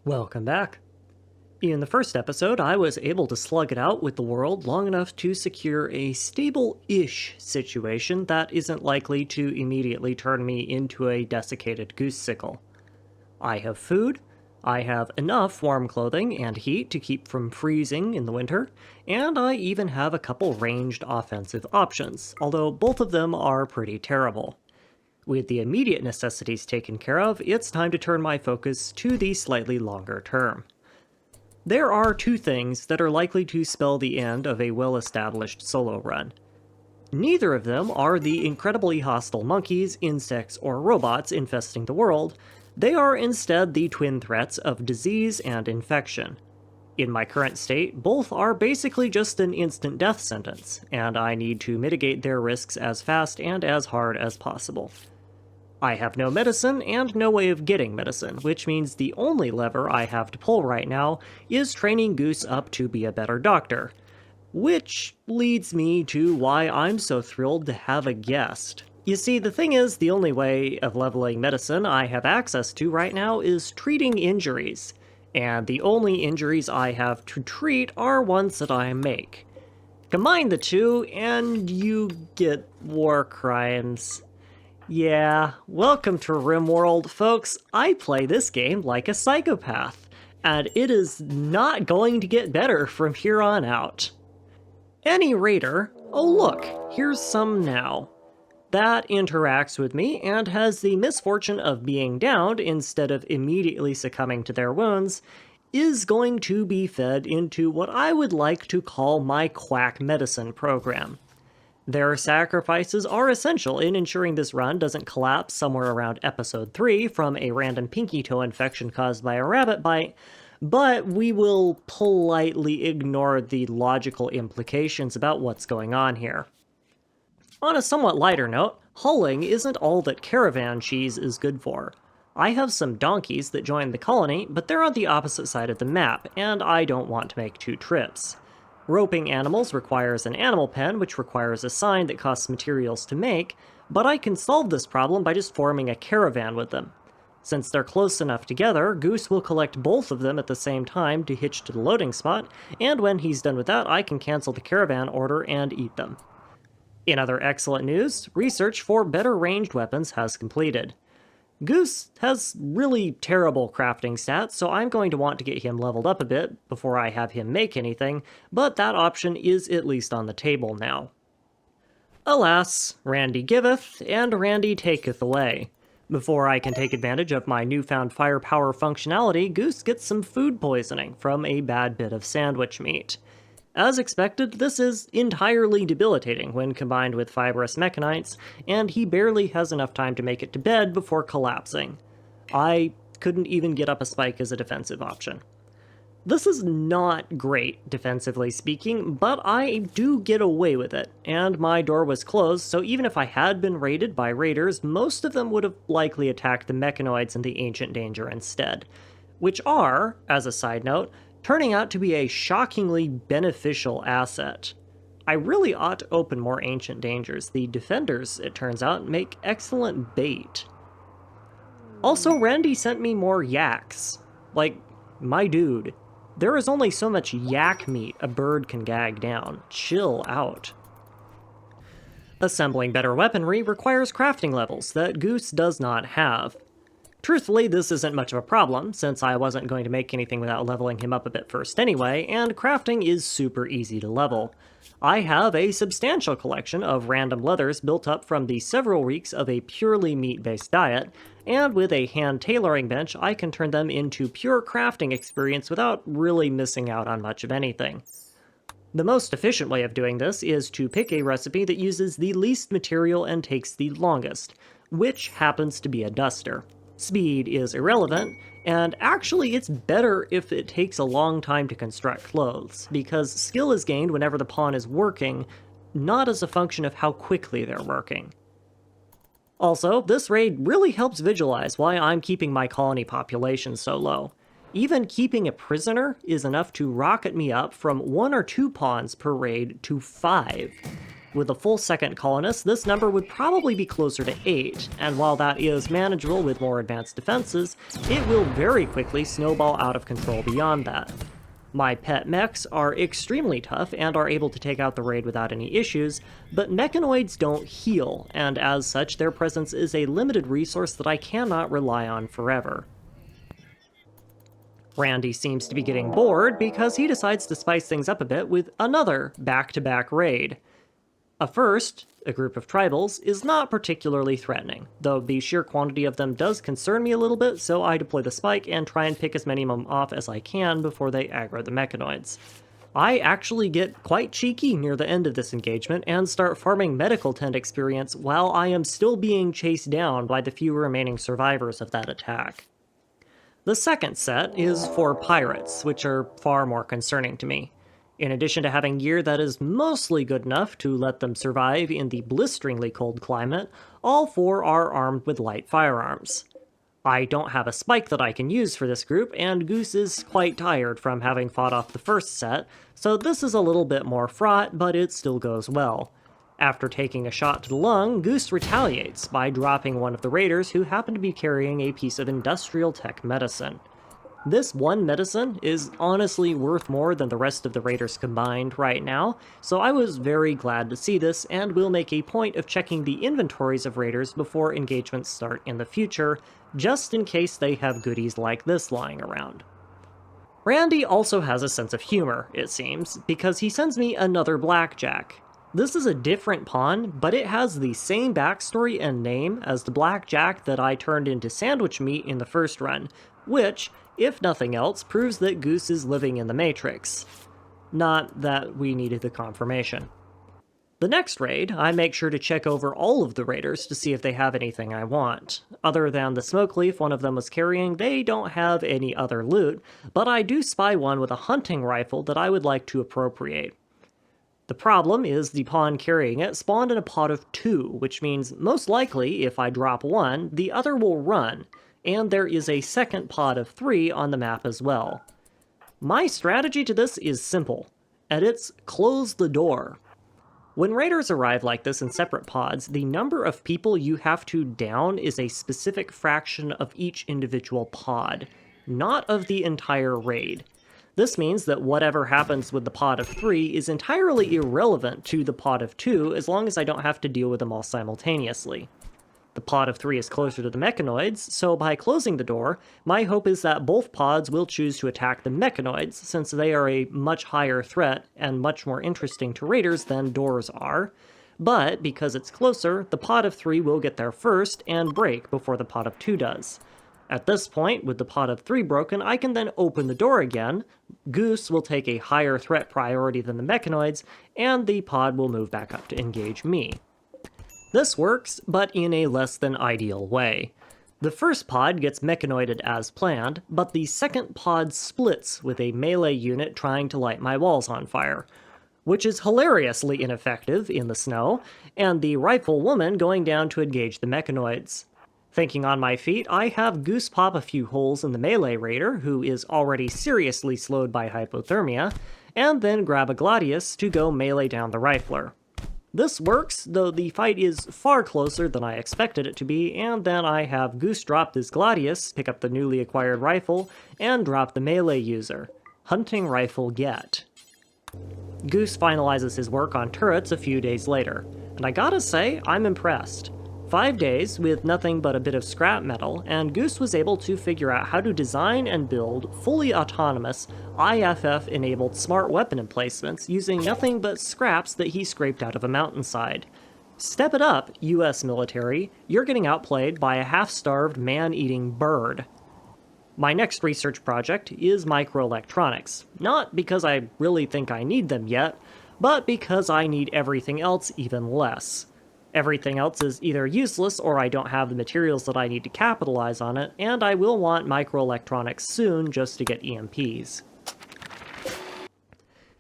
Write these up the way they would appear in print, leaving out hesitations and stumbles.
Welcome back. In the first episode, I was able to slug it out with the world long enough to secure a stable-ish situation that isn't likely to immediately turn me into a desiccated goose sickle. I have food, I have enough warm clothing and heat to keep from freezing in the winter, and I even have a couple ranged offensive options, although both of them are pretty terrible. With the immediate necessities taken care of, it's time to turn my focus to the slightly longer term. There are two things that are likely to spell the end of a well-established solo run. Neither of them are the incredibly hostile monkeys, insects, or robots infesting the world. They are instead the twin threats of disease and infection. In my current state, both are basically just an instant death sentence, and I need to mitigate their risks as fast and as hard as possible. I have no medicine and no way of getting medicine, which means the only lever I have to pull right now is training Goose up to be a better doctor. Which leads me to why I'm so thrilled to have a guest. You see, the thing is, the only way of leveling medicine I have access to right now is treating injuries, and the only injuries I have to treat are ones that I make. Combine the two, and you get war crimes. Yeah, welcome to Rimworld, folks. I play this game like a psychopath, and it is not going to get better from here on out. Any raider, oh look, here's some now, that interacts with me and has the misfortune of being downed instead of immediately succumbing to their wounds, is going to be fed into what I would like to call my quack medicine program. Their sacrifices are essential in ensuring this run doesn't collapse somewhere around episode 3 from a random pinky toe infection caused by a rabbit bite, but we will politely ignore the logical implications about what's going on here. On a somewhat lighter note, hulling isn't all that caravan cheese is good for. I have some donkeys that joined the colony, but they're on the opposite side of the map, and I don't want to make two trips. Roping animals requires an animal pen, which requires a sign that costs materials to make, but I can solve this problem by just forming a caravan with them. Since they're close enough together, Goose will collect both of them at the same time to hitch to the loading spot, and when he's done with that, I can cancel the caravan order and eat them. In other excellent news, research for better ranged weapons has completed. Goose has really terrible crafting stats, so I'm going to want to get him leveled up a bit before I have him make anything, but that option is at least on the table now. Alas, Randy giveth, and Randy taketh away. Before I can take advantage of my newfound firepower functionality, Goose gets some food poisoning from a bad bit of sandwich meat. As expected, this is entirely debilitating when combined with fibrous mechanites, and he barely has enough time to make it to bed before collapsing. I couldn't even get up a spike as a defensive option. This is not great, defensively speaking, but I do get away with it, and my door was closed, so even if I had been raided by raiders, most of them would have likely attacked the mechanoids and the Ancient Danger instead, which are, as a side note, turning out to be a shockingly beneficial asset. I really ought to open more Ancient Dangers. The defenders, it turns out, make excellent bait. Also, Randy sent me more yaks. Like, my dude. There is only so much yak meat a bird can gag down. Chill out. Assembling better weaponry requires crafting levels that Goose does not have. Truthfully, this isn't much of a problem, since I wasn't going to make anything without leveling him up a bit first anyway, and crafting is super easy to level. I have a substantial collection of random leathers built up from the several weeks of a purely meat-based diet, and with a hand-tailoring bench, I can turn them into pure crafting experience without really missing out on much of anything. The most efficient way of doing this is to pick a recipe that uses the least material and takes the longest, which happens to be a duster. Speed is irrelevant, and actually it's better if it takes a long time to construct clothes, because skill is gained whenever the pawn is working, not as a function of how quickly they're working. Also, this raid really helps visualize why I'm keeping my colony population so low. Even keeping a prisoner is enough to rocket me up from 1 or 2 pawns per raid to 5. With a full second colonist, this number would probably be closer to 8, and while that is manageable with more advanced defenses, it will very quickly snowball out of control beyond that. My pet mechs are extremely tough and are able to take out the raid without any issues, but mechanoids don't heal, and as such their presence is a limited resource that I cannot rely on forever. Randy seems to be getting bored because he decides to spice things up a bit with another back-to-back raid. A group of tribals, is not particularly threatening, though the sheer quantity of them does concern me a little bit, so I deploy the spike and try and pick as many of them off as I can before they aggro the mechanoids. I actually get quite cheeky near the end of this engagement and start farming medical tent experience while I am still being chased down by the few remaining survivors of that attack. The second set is for pirates, which are far more concerning to me. In addition to having gear that is mostly good enough to let them survive in the blisteringly cold climate, all 4 are armed with light firearms. I don't have a spike that I can use for this group, and Goose is quite tired from having fought off the first set, so this is a little bit more fraught, but it still goes well. After taking a shot to the lung, Goose retaliates by dropping one of the raiders who happen to be carrying a piece of industrial tech medicine. This one medicine is honestly worth more than the rest of the raiders combined right now, so I was very glad to see this and will make a point of checking the inventories of raiders before engagements start in the future, just in case they have goodies like this lying around. Randy also has a sense of humor, it seems, because he sends me another blackjack. This is a different pawn, but it has the same backstory and name as the blackjack that I turned into sandwich meat in the first run, which, if nothing else, proves that Goose is living in the Matrix. Not that we needed the confirmation. The next raid, I make sure to check over all of the raiders to see if they have anything I want. Other than the smoke leaf one of them was carrying, they don't have any other loot, but I do spy one with a hunting rifle that I would like to appropriate. The problem is the pawn carrying it spawned in a pod of 2, which means most likely, if I drop one, the other will run, and there is a second pod of 3 on the map as well. My strategy to this is simple, and it's close the door. When raiders arrive like this in separate pods, the number of people you have to down is a specific fraction of each individual pod, not of the entire raid. This means that whatever happens with the pod of 3 is entirely irrelevant to the pod of 2 as long as I don't have to deal with them all simultaneously. The pod of 3 is closer to the mechanoids, so by closing the door, my hope is that both pods will choose to attack the mechanoids, since they are a much higher threat and much more interesting to raiders than doors are. But, because it's closer, the pod of 3 will get there first and break before the pod of 2 does. At this point, with the pod of 3 broken, I can then open the door again, Goose will take a higher threat priority than the mechanoids, and the pod will move back up to engage me. This works, but in a less than ideal way. The first pod gets mechanoided as planned, but the second pod splits with a melee unit trying to light my walls on fire, which is hilariously ineffective in the snow, and the rifle woman going down to engage the mechanoids. Thinking on my feet, I have Goose pop a few holes in the melee raider, who is already seriously slowed by hypothermia, and then grab a gladius to go melee down the rifler. This works, though the fight is far closer than I expected it to be, and then I have Goose drop this gladius, pick up the newly acquired rifle, and drop the melee user. Hunting rifle get. Goose finalizes his work on turrets a few days later, and I gotta say, I'm impressed. 5 days with nothing but a bit of scrap metal, and Goose was able to figure out how to design and build fully autonomous, IFF-enabled smart weapon emplacements using nothing but scraps that he scraped out of a mountainside. Step it up, US military, you're getting outplayed by a half-starved man-eating bird. My next research project is microelectronics, not because I really think I need them yet, but because I need everything else even less. Everything else is either useless or I don't have the materials that I need to capitalize on it, and I will want microelectronics soon just to get EMPs.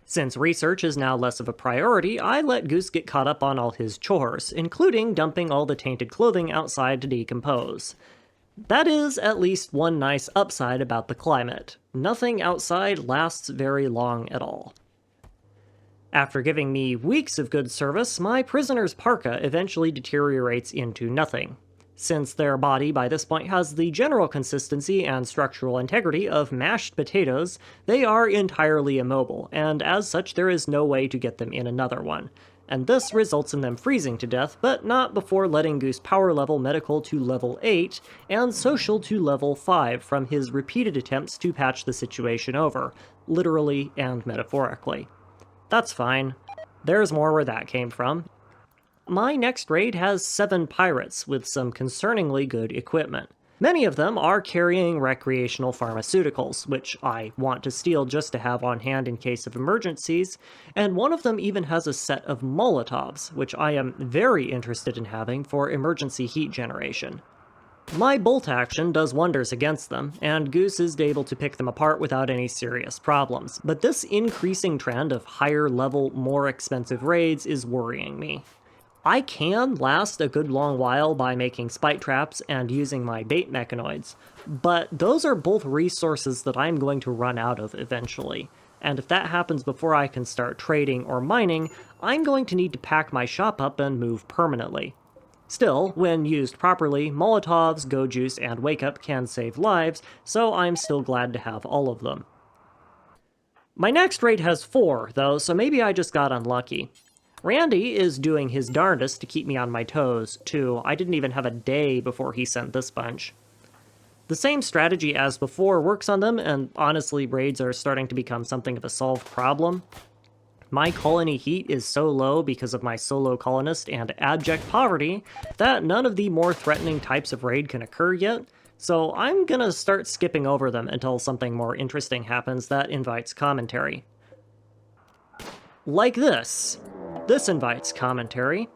Since research is now less of a priority, I let Goose get caught up on all his chores, including dumping all the tainted clothing outside to decompose. That is at least one nice upside about the climate. Nothing outside lasts very long at all. After giving me weeks of good service, my prisoner's parka eventually deteriorates into nothing. Since their body by this point has the general consistency and structural integrity of mashed potatoes, they are entirely immobile, and as such there is no way to get them in another one. And this results in them freezing to death, but not before letting Goose power level medical to level 8 and social to level 5 from his repeated attempts to patch the situation over, literally and metaphorically. That's fine. There's more where that came from. My next raid has 7 pirates with some concerningly good equipment. Many of them are carrying recreational pharmaceuticals, which I want to steal just to have on hand in case of emergencies, and one of them even has a set of Molotovs, which I am very interested in having for emergency heat generation. My bolt action does wonders against them, and Goose is able to pick them apart without any serious problems, but this increasing trend of higher level, more expensive raids is worrying me. I can last a good long while by making spike traps and using my bait mechanoids, but those are both resources that I'm going to run out of eventually, and if that happens before I can start trading or mining, I'm going to need to pack my shop up and move permanently. Still, when used properly, Molotovs, Go Juice, and Wake Up can save lives, so I'm still glad to have all of them. My next raid has 4, though, so maybe I just got unlucky. Randy is doing his darndest to keep me on my toes, too. I didn't even have a day before he sent this bunch. The same strategy as before works on them, and honestly, raids are starting to become something of a solved problem. My colony heat is so low because of my solo colonist and abject poverty that none of the more threatening types of raid can occur yet, so I'm gonna start skipping over them until something more interesting happens that invites commentary. Like this. This invites commentary.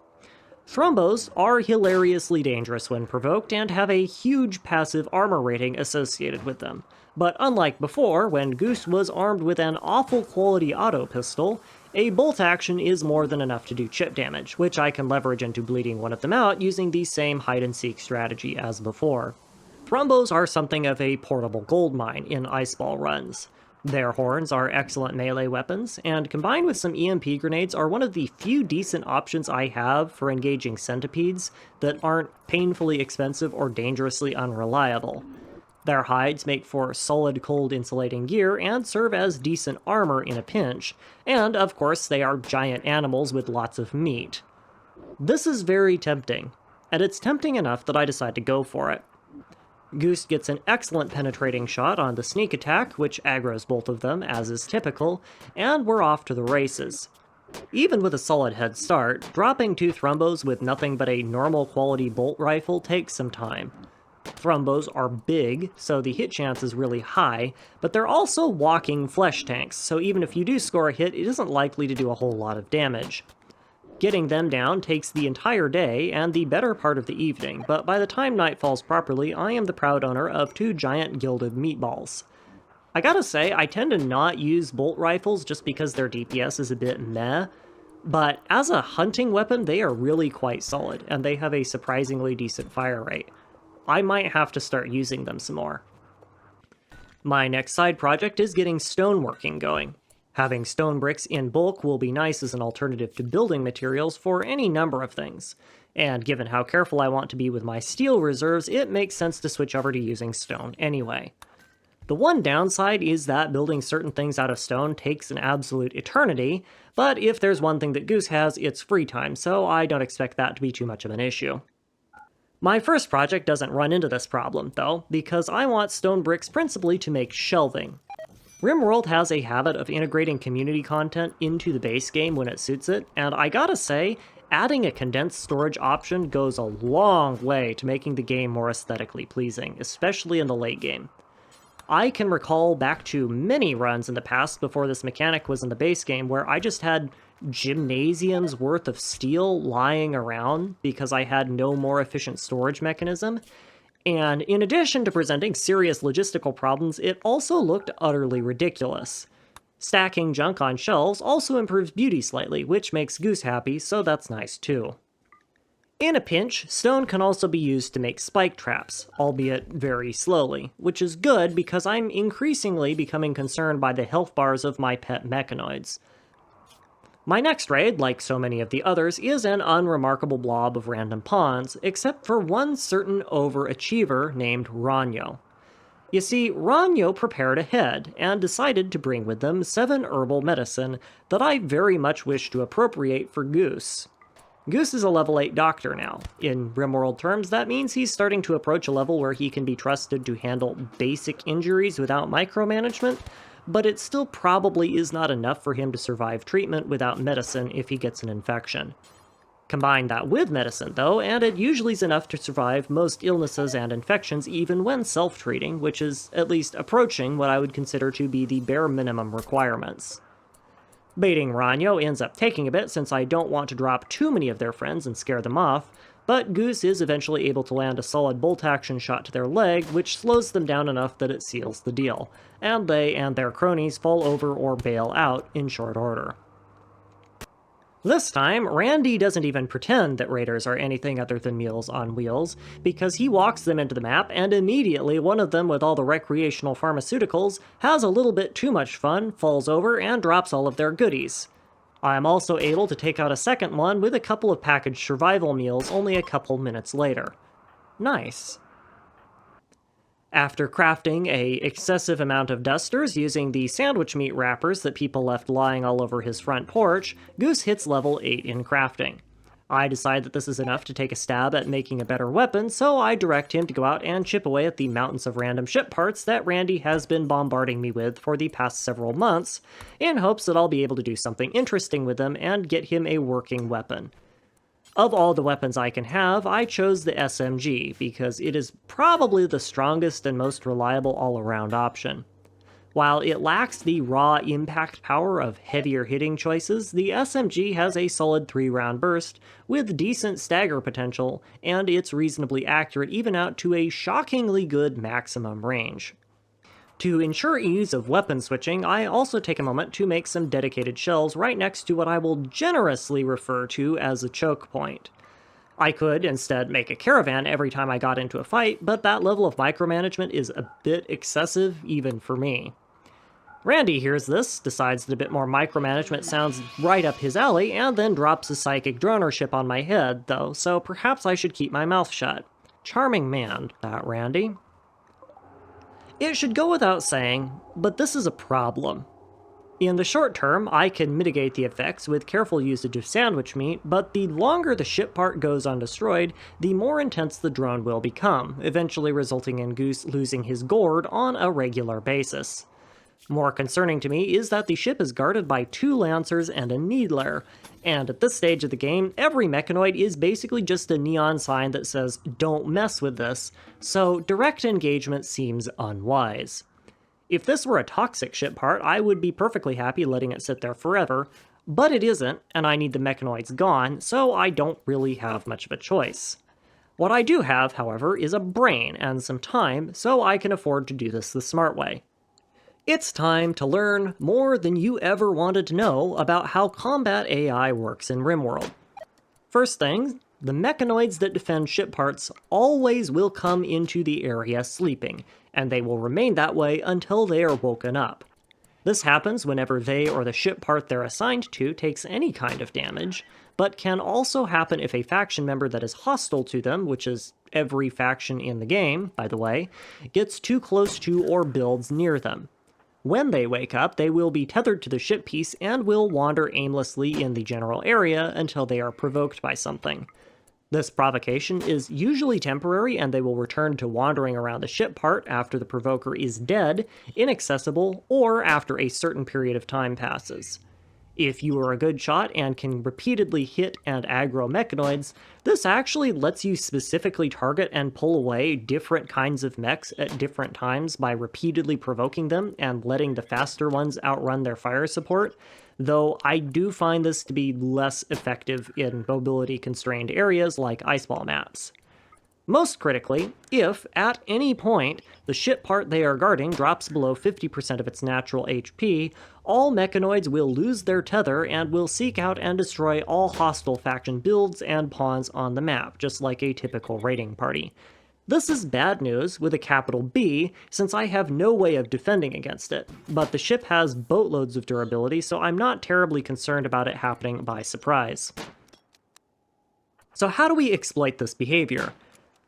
Thrombos are hilariously dangerous when provoked and have a huge passive armor rating associated with them. But unlike before, when Goose was armed with an awful quality auto pistol, a bolt action is more than enough to do chip damage, which I can leverage into bleeding one of them out using the same hide-and-seek strategy as before. Thrombos are something of a portable goldmine in Iceball runs. Their horns are excellent melee weapons, and combined with some EMP grenades are one of the few decent options I have for engaging centipedes that aren't painfully expensive or dangerously unreliable. Their hides make for solid cold insulating gear and serve as decent armor in a pinch, and of course they are giant animals with lots of meat. This is very tempting, and it's tempting enough that I decide to go for it. Goose gets an excellent penetrating shot on the sneak attack, which aggroes both of them, as is typical, and we're off to the races. Even with a solid head start, dropping 2 Thrombos with nothing but a normal quality bolt rifle takes some time. Thrombos are big, so the hit chance is really high, but they're also walking flesh tanks, so even if you do score a hit, it isn't likely to do a whole lot of damage. Getting them down takes the entire day and the better part of the evening, but by the time night falls properly, I am the proud owner of 2 giant gilded meatballs. I gotta say, I tend to not use bolt rifles just because their DPS is a bit meh, but as a hunting weapon, they are really quite solid, and they have a surprisingly decent fire rate. I might have to start using them some more. My next side project is getting stoneworking going. Having stone bricks in bulk will be nice as an alternative to building materials for any number of things, and given how careful I want to be with my steel reserves, it makes sense to switch over to using stone anyway. The one downside is that building certain things out of stone takes an absolute eternity, but if there's one thing that Goose has, it's free time, so I don't expect that to be too much of an issue. My first project doesn't run into this problem, though, because I want stone bricks principally to make shelving. Rimworld has a habit of integrating community content into the base game when it suits it, and I gotta say, adding a condensed storage option goes a long way to making the game more aesthetically pleasing, especially in the late game. I can recall back to many runs in the past before this mechanic was in the base game where I just had gymnasiums worth of steel lying around because I had no more efficient storage mechanism. And in addition to presenting serious logistical problems, it also looked utterly ridiculous. Stacking junk on shelves also improves beauty slightly, which makes Goose happy, so that's nice too. In a pinch, stone can also be used to make spike traps, albeit very slowly, which is good because I'm increasingly becoming concerned by the health bars of my pet mechanoids. My next raid, like so many of the others, is an unremarkable blob of random pawns, except for one certain overachiever named Ranyo. You see, Ranyo prepared ahead and decided to bring with them 7 herbal medicine that I very much wish to appropriate for Goose. Goose is a level 8 doctor now. In Rimworld terms, that means he's starting to approach a level where he can be trusted to handle basic injuries without micromanagement, but it still probably is not enough for him to survive treatment without medicine if he gets an infection. Combine that with medicine, though, and it usually is enough to survive most illnesses and infections even when self-treating, which is at least approaching what I would consider to be the bare minimum requirements. Baiting Ranyo ends up taking a bit since I don't want to drop too many of their friends and scare them off, but Goose is eventually able to land a solid bolt-action shot to their leg, which slows them down enough that it seals the deal, and they and their cronies fall over or bail out in short order. This time, Randy doesn't even pretend that raiders are anything other than Meals on Wheels, because he walks them into the map, and immediately one of them with all the recreational pharmaceuticals has a little bit too much fun, falls over, and drops all of their goodies. I am also able to take out a second one with a couple of packaged survival meals only a couple minutes later. Nice. After crafting a excessive amount of dusters using the sandwich meat wrappers that people left lying all over his front porch, Goose hits level 8 in crafting. I decide that this is enough to take a stab at making a better weapon, so I direct him to go out and chip away at the mountains of random ship parts that Randy has been bombarding me with for the past several months, in hopes that I'll be able to do something interesting with them and get him a working weapon. Of all the weapons I can have, I chose the SMG because it is probably the strongest and most reliable all-around option. While it lacks the raw impact power of heavier hitting choices, the SMG has a solid 3-round burst with decent stagger potential, and it's reasonably accurate even out to a shockingly good maximum range. To ensure ease of weapon switching, I also take a moment to make some dedicated shelves right next to what I will generously refer to as a choke point. I could instead make a caravan every time I got into a fight, but that level of micromanagement is a bit excessive even for me. Randy hears this, decides that a bit more micromanagement sounds right up his alley, and then drops a psychic dronership on my head, though, so perhaps I should keep my mouth shut. Charming man, that Randy. It should go without saying, but this is a problem. In the short term, I can mitigate the effects with careful usage of sandwich meat, but the longer the ship part goes undestroyed, the more intense the drone will become, eventually resulting in Goose losing his gourd on a regular basis. More concerning to me is that the ship is guarded by 2 Lancers and a Needler, and at this stage of the game, every mechanoid is basically just a neon sign that says, "Don't mess with this," so direct engagement seems unwise. If this were a toxic ship part, I would be perfectly happy letting it sit there forever, but it isn't, and I need the mechanoids gone, so I don't really have much of a choice. What I do have, however, is a brain and some time, so I can afford to do this the smart way. It's time to learn more than you ever wanted to know about how combat AI works in Rimworld. First thing, the mechanoids that defend ship parts always will come into the area sleeping, and they will remain that way until they are woken up. This happens whenever they or the ship part they're assigned to takes any kind of damage, but can also happen if a faction member that is hostile to them, which is every faction in the game, by the way, gets too close to or builds near them. When they wake up, they will be tethered to the ship piece and will wander aimlessly in the general area until they are provoked by something. This provocation is usually temporary, and they will return to wandering around the ship part after the provoker is dead, inaccessible, or after a certain period of time passes. If you are a good shot and can repeatedly hit and aggro mechanoids, this actually lets you specifically target and pull away different kinds of mechs at different times by repeatedly provoking them and letting the faster ones outrun their fire support, though I do find this to be less effective in mobility-constrained areas like iceball maps. Most critically, if, at any point, the ship part they are guarding drops below 50% of its natural HP, all mechanoids will lose their tether and will seek out and destroy all hostile faction builds and pawns on the map, just like a typical raiding party. This is bad news with a capital B, since I have no way of defending against it, but the ship has boatloads of durability, so I'm not terribly concerned about it happening by surprise. So how do we exploit this behavior?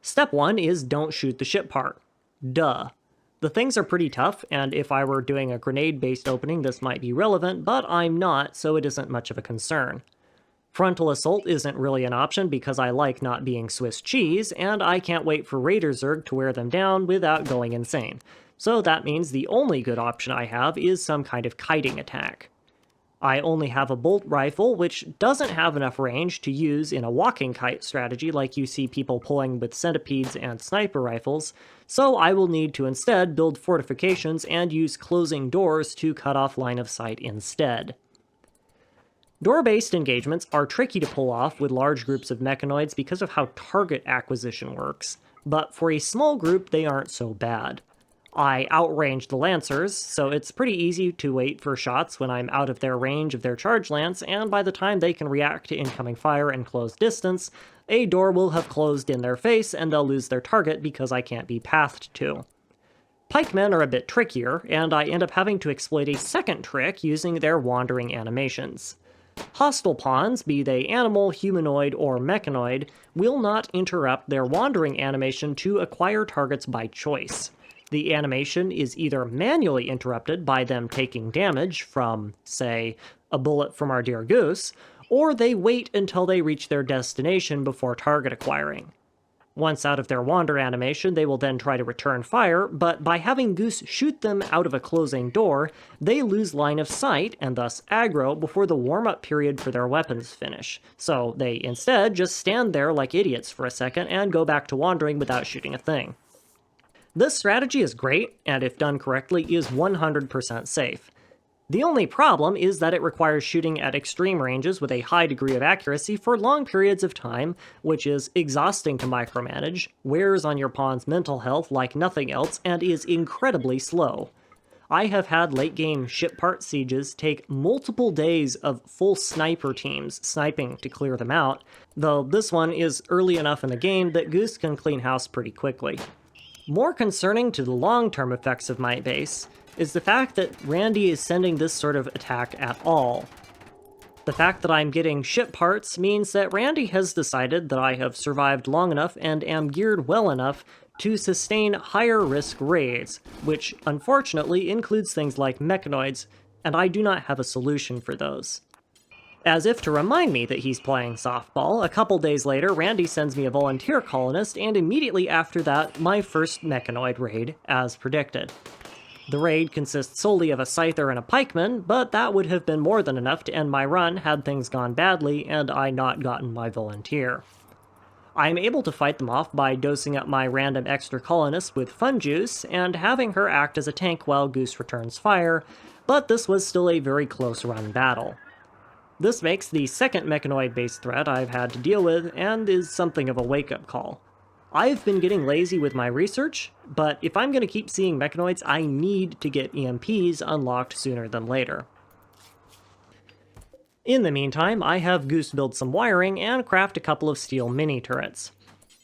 Step 1 is don't shoot the ship part. Duh. The things are pretty tough, and if I were doing a grenade-based opening this might be relevant, but I'm not, so it isn't much of a concern. Frontal assault isn't really an option because I like not being Swiss cheese, and I can't wait for Raider Zerg to wear them down without going insane. So that means the only good option I have is some kind of kiting attack. I only have a bolt rifle, which doesn't have enough range to use in a walking kite strategy like you see people pulling with centipedes and sniper rifles, so I will need to instead build fortifications and use closing doors to cut off line of sight instead. Door-based engagements are tricky to pull off with large groups of mechanoids because of how target acquisition works, but for a small group they aren't so bad. I outrange the lancers, so it's pretty easy to wait for shots when I'm out of their range of their charge lance, and by the time they can react to incoming fire and close distance, a door will have closed in their face and they'll lose their target because I can't be pathed to. Pikemen are a bit trickier, and I end up having to exploit a second trick using their wandering animations. Hostile pawns, be they animal, humanoid, or mechanoid, will not interrupt their wandering animation to acquire targets by choice. The animation is either manually interrupted by them taking damage from, say, a bullet from our dear Goose, or they wait until they reach their destination before target acquiring. Once out of their wander animation, they will then try to return fire, but by having Goose shoot them out of a closing door, they lose line of sight and thus aggro before the warm-up period for their weapons finish. So they instead just stand there like idiots for a second and go back to wandering without shooting a thing. This strategy is great, and if done correctly, is 100% safe. The only problem is that it requires shooting at extreme ranges with a high degree of accuracy for long periods of time, which is exhausting to micromanage, wears on your pawn's mental health like nothing else, and is incredibly slow. I have had late-game ship part sieges take multiple days of full sniper teams sniping to clear them out, though this one is early enough in the game that Goose can clean house pretty quickly. More concerning to the long-term effects of my base is the fact that Randy is sending this sort of attack at all. The fact that I'm getting ship parts means that Randy has decided that I have survived long enough and am geared well enough to sustain higher risk raids, which unfortunately includes things like mechanoids, and I do not have a solution for those. As if to remind me that he's playing softball, a couple days later, Randy sends me a volunteer colonist, and immediately after that, my first mechanoid raid, as predicted. The raid consists solely of a scyther and a pikeman, but that would have been more than enough to end my run had things gone badly and I not gotten my volunteer. I'm able to fight them off by dosing up my random extra colonist with fun juice and having her act as a tank while Goose returns fire, but this was still a very close run battle. This makes the second mechanoid-based threat I've had to deal with, and is something of a wake-up call. I've been getting lazy with my research, but if I'm going to keep seeing mechanoids, I need to get EMPs unlocked sooner than later. In the meantime, I have Goose build some wiring and craft a couple of steel mini-turrets.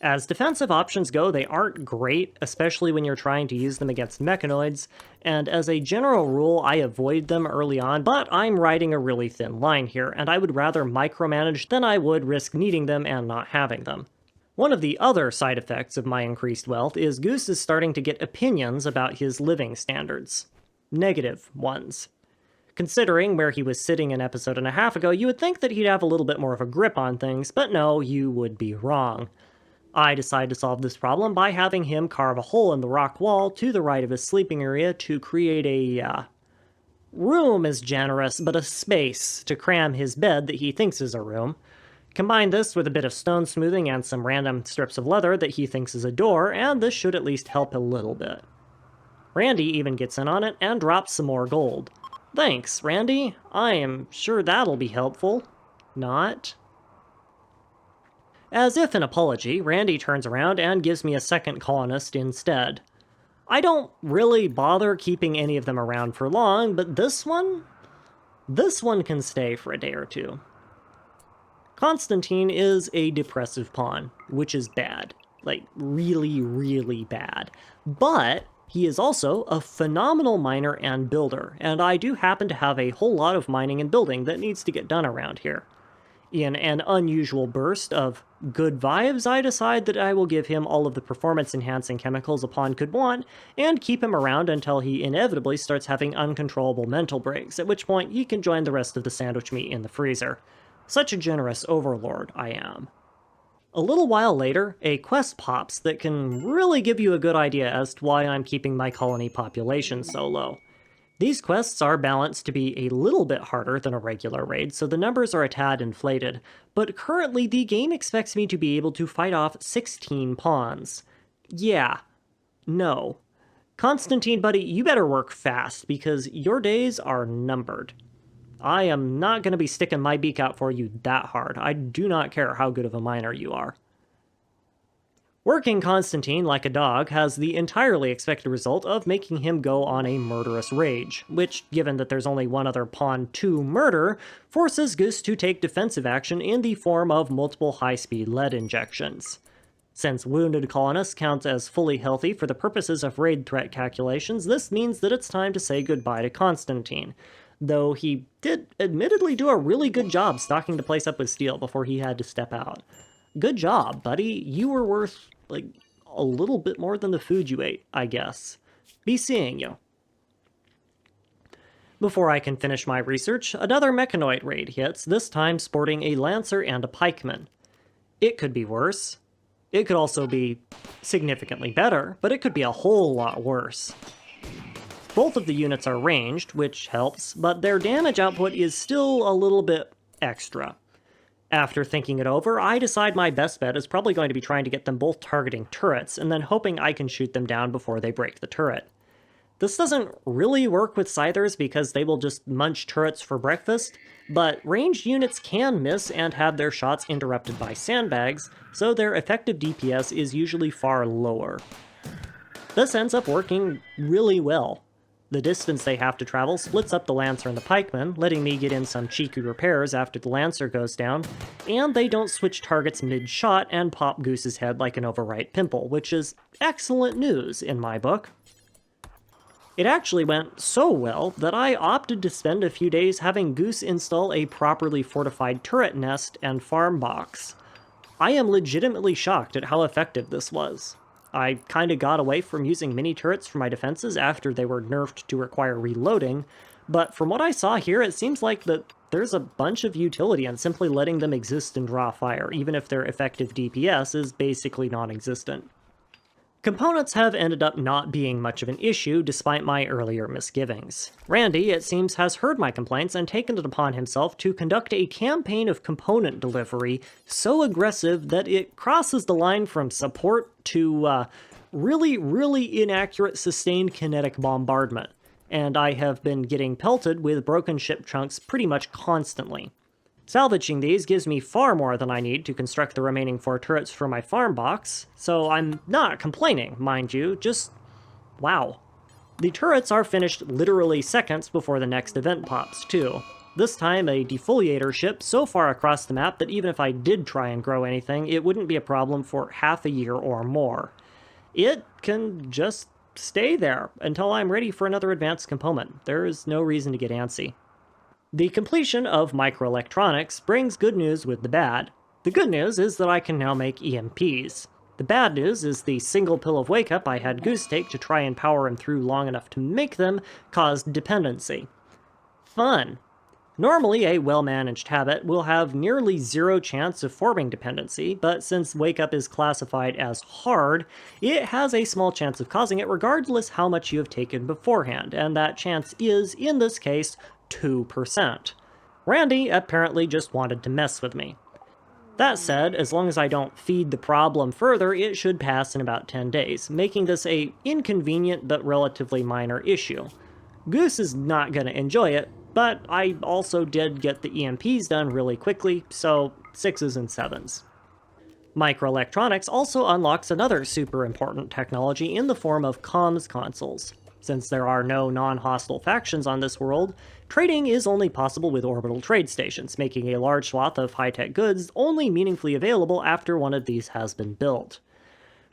As defensive options go, they aren't great, especially when you're trying to use them against mechanoids, and as a general rule, I avoid them early on, but I'm riding a really thin line here, and I would rather micromanage than I would risk needing them and not having them. One of the other side effects of my increased wealth is Goose is starting to get opinions about his living standards. Negative ones. Considering where he was sitting an episode and a half ago, you would think that he'd have a little bit more of a grip on things, but no, you would be wrong. I decided to solve this problem by having him carve a hole in the rock wall to the right of his sleeping area to create a, room is generous, but a space to cram his bed that he thinks is a room. Combine this with a bit of stone smoothing and some random strips of leather that he thinks is a door, and this should at least help a little bit. Randy even gets in on it and drops some more gold. Thanks, Randy. I am sure that'll be helpful. Not. As if an apology, Randy turns around and gives me a second colonist instead. I don't really bother keeping any of them around for long, but this one can stay for a day or two. Constantine is a depressive pawn, which is bad. like really, really bad. But he is also a phenomenal miner and builder, and I do happen to have a whole lot of mining and building that needs to get done around here. In an unusual burst of good vibes, I decide that I will give him all of the performance-enhancing chemicals a pawn could want, and keep him around until he inevitably starts having uncontrollable mental breaks, at which point he can join the rest of the sandwich meat in the freezer. Such a generous overlord I am. A little while later, a quest pops that can really give you a good idea as to why I'm keeping my colony population so low. These quests are balanced to be a little bit harder than a regular raid, so the numbers are a tad inflated, but currently the game expects me to be able to fight off 16 pawns. Yeah. No. Constantine, buddy, you better work fast, because your days are numbered. I am not going to be sticking my beak out for you that hard. I do not care how good of a miner you are. Working Constantine like a dog has the entirely expected result of making him go on a murderous rage, which, given that there's only one other pawn to murder, forces Goose to take defensive action in the form of multiple high-speed lead injections. Since wounded colonists count as fully healthy for the purposes of raid threat calculations, this means that it's time to say goodbye to Constantine, though he did admittedly do a really good job stocking the place up with steel before he had to step out. Good job, buddy. You were worth, like, a little bit more than the food you ate, I guess. Be seeing you. Before I can finish my research, another mechanoid raid hits, this time sporting a lancer and a pikeman. It could be worse. It could also be significantly better, but it could be a whole lot worse. Both of the units are ranged, which helps, but their damage output is still a little bit extra. After thinking it over, I decide my best bet is probably going to be trying to get them both targeting turrets, and then hoping I can shoot them down before they break the turret. This doesn't really work with scythers because they will just munch turrets for breakfast, but ranged units can miss and have their shots interrupted by sandbags, so their effective DPS is usually far lower. This ends up working really well. The distance they have to travel splits up the Lancer and the Pikeman, letting me get in some cheeky repairs after the Lancer goes down, and they don't switch targets mid-shot and pop Goose's head like an overripe pimple, which is excellent news in my book. It actually went so well that I opted to spend a few days having Goose install a properly fortified turret nest and farm box. I am legitimately shocked at how effective this was. I kinda got away from using mini turrets for my defenses after they were nerfed to require reloading, but from what I saw here, it seems like that there's a bunch of utility in simply letting them exist and draw fire, even if their effective DPS is basically non-existent. Components have ended up not being much of an issue despite my earlier misgivings. Randy, it seems, has heard my complaints and taken it upon himself to conduct a campaign of component delivery so aggressive that it crosses the line from support to really, really inaccurate sustained kinetic bombardment, and I have been getting pelted with broken ship chunks pretty much constantly. Salvaging these gives me far more than I need to construct the remaining 4 turrets for my farm box, so I'm not complaining, mind you, just wow. The turrets are finished literally seconds before the next event pops, too. This time a defoliator ship so far across the map that even if I did try and grow anything, it wouldn't be a problem for half a year or more. It can just stay there until I'm ready for another advanced component. There is no reason to get antsy. The completion of microelectronics brings good news with the bad. The good news is that I can now make EMPs. The bad news is the single pill of wake-up I had Goose take to try and power him through long enough to make them caused dependency. Fun. Normally, a well-managed habit will have nearly zero chance of forming dependency, but since wake-up is classified as hard, it has a small chance of causing it regardless how much you have taken beforehand, and that chance is, in this case, 2%. Randy apparently just wanted to mess with me. That said, as long as I don't feed the problem further, it should pass in about 10 days, making this a inconvenient but relatively minor issue. Goose is not going to enjoy it, but I also did get the EMPs done really quickly, so 6s and 7s. Microelectronics also unlocks another super important technology in the form of comms consoles. Since there are no non-hostile factions on this world, trading is only possible with orbital trade stations, making a large swath of high-tech goods only meaningfully available after one of these has been built.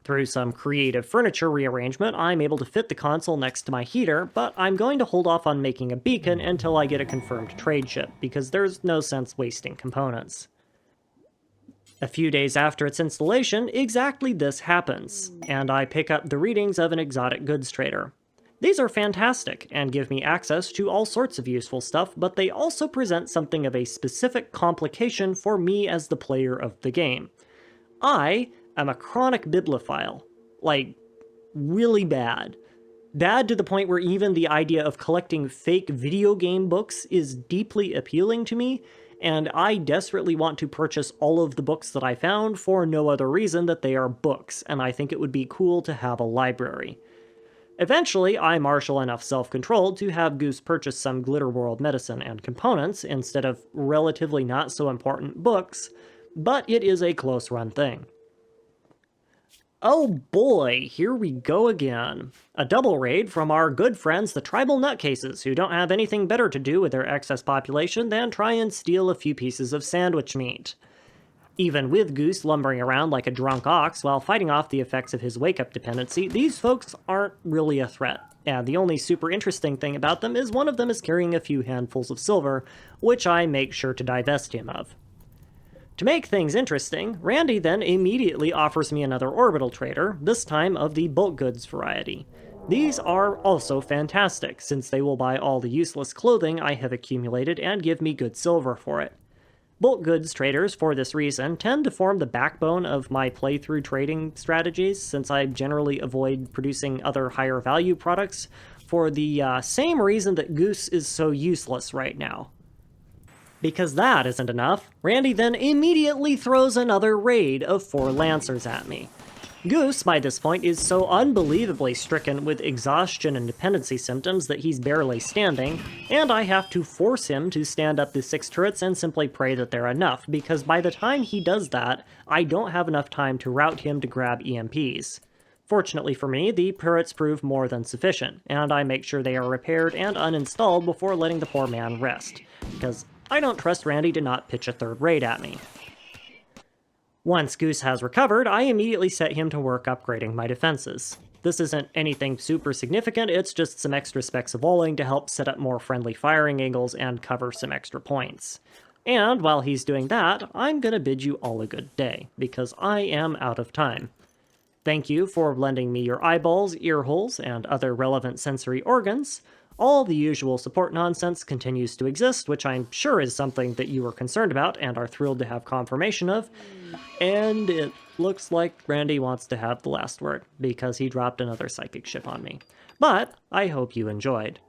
Through some creative furniture rearrangement, I'm able to fit the console next to my heater, but I'm going to hold off on making a beacon until I get a confirmed trade ship, because there's no sense wasting components. A few days after its installation, exactly this happens, and I pick up the readings of an exotic goods trader. These are fantastic and give me access to all sorts of useful stuff, but they also present something of a specific complication for me as the player of the game. I am a chronic bibliophile. Like, really bad. Bad to the point where even the idea of collecting fake video game books is deeply appealing to me, and I desperately want to purchase all of the books that I found for no other reason that they are books, and I think it would be cool to have a library. Eventually, I marshal enough self-control to have Goose purchase some Glitterworld medicine and components instead of relatively not so important books, but it is a close-run thing. Oh boy, here we go again. A double raid from our good friends the tribal nutcases, who don't have anything better to do with their excess population than try and steal a few pieces of sandwich meat. Even with Goose lumbering around like a drunk ox while fighting off the effects of his wake-up dependency, these folks aren't really a threat, and the only super interesting thing about them is one of them is carrying a few handfuls of silver, which I make sure to divest him of. To make things interesting, Randy then immediately offers me another orbital trader, this time of the bulk goods variety. These are also fantastic, since they will buy all the useless clothing I have accumulated and give me good silver for it. Bulk goods traders, for this reason, tend to form the backbone of my playthrough trading strategies, since I generally avoid producing other higher value products for the same reason that Goose is so useless right now. Because that isn't enough, Randy then immediately throws another raid of 4 Lancers at me. Goose, by this point, is so unbelievably stricken with exhaustion and dependency symptoms that he's barely standing, and I have to force him to stand up the 6 turrets and simply pray that they're enough, because by the time he does that, I don't have enough time to route him to grab EMPs. Fortunately for me, the turrets prove more than sufficient, and I make sure they are repaired and uninstalled before letting the poor man rest, because I don't trust Randy to not pitch a 3rd raid at me. Once Goose has recovered, I immediately set him to work upgrading my defenses. This isn't anything super significant, it's just some extra specks of walling to help set up more friendly firing angles and cover some extra points. And while he's doing that, I'm gonna bid you all a good day, because I am out of time. Thank you for lending me your eyeballs, ear holes, and other relevant sensory organs. All the usual support nonsense continues to exist, which I'm sure is something that you were concerned about and are thrilled to have confirmation of. And it looks like Randy wants to have the last word, because he dropped another psychic ship on me. But I hope you enjoyed.